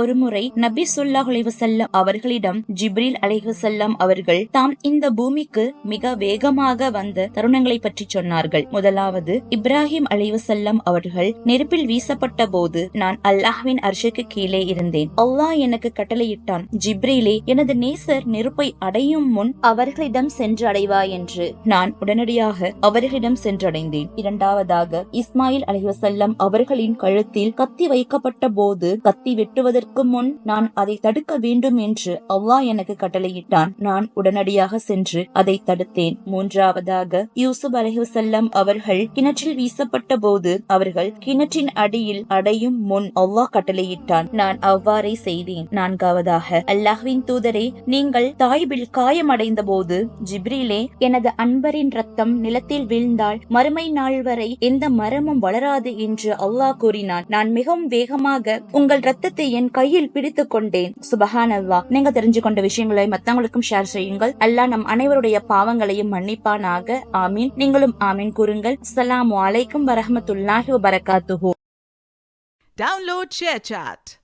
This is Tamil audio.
ஒருமுறை நபி ஸல்லல்லாஹு அலைஹி வஸல்லம் அவர்களிடம் ஜிப்ரீல் அலைஹி வஸல்லம் அவர்கள் தாம் இந்த பூமிக்கு மிக வேகமாக வந்த தருணங்களை பற்றி சொன்னார்கள். முதலாவது, இப்ராஹிம் அலைஹி வஸல்லம் அவர்கள் நெருப்பில் வீசப்பட்ட போது நான் அல்லாஹ்வின் அர்ஷுக்கு கீழே இருந்தேன். அல்லாஹ் எனக்கு கட்டளையிட்டான், ஜிப்ரீலே, எனது நேசர் நெருப்பை அடையும் முன் அவர்களிடம் சென்று அடைவாய் என்று. நான் உடனடியாக அவர்களிடம் சென்றடைந்தேன். இரண்டாவதாக, இஸ்மாயில் அலைஹி வஸல்லம் அவர்களின் கழுத்தில் கத்தி வைக்கப்பட்ட போது கத்தி வெட்டுவதற்கு முன் நான் அதை தடுக்க வேண்டும் என்று அல்லாஹ் எனக்கு கட்டளையிட்டான். நான் உடனடியாக சென்று அதை தடுத்தேன். மூன்றாவதாக, யூசுப் அலைஹி வஸல்லம் அவர்கள் கிணற்றில் வீசப்பட்ட போது அவர்கள் கிணற்றின் அடியில் அடையும் முன் அல்லாஹ் கட்டளையிட்டான். நான் அவ்வாறே செய்தேன். நான்காவதாக, அல்லாஹ்வின் தூதரே, நீங்கள் தாயிபில் காயமடைந்த போது ஜிப்ரீலே, எனது அன்பரின் ரத்தம் நிலத்தில் வீழ்ந்தால் மறுமை நாள் வரை எந்த மரமும் வளராது என்று அல்லாஹ் கூறினான். நான் மிகவும் வேகமாக உங்கள் ரத்தத்தை என் கையில் பிடித்துக் கொண்டேன். சுபஹானல்லாஹ். நீங்க தெரிஞ்சு கொண்ட விஷயங்களை மத்தவங்களுக்கும் ஷேர் செய்யுங்கள். அல்லாஹ் நம் அனைவருடைய பாவங்களையும் மன்னிப்பானாக. ஆமீன். நீங்களும் ஆமீன் கூறுங்கள். அஸ்ஸலாமு அலைக்கும் வரஹ்மத்துல்லாஹி வபரகாத்துஹு. Download ShareChat.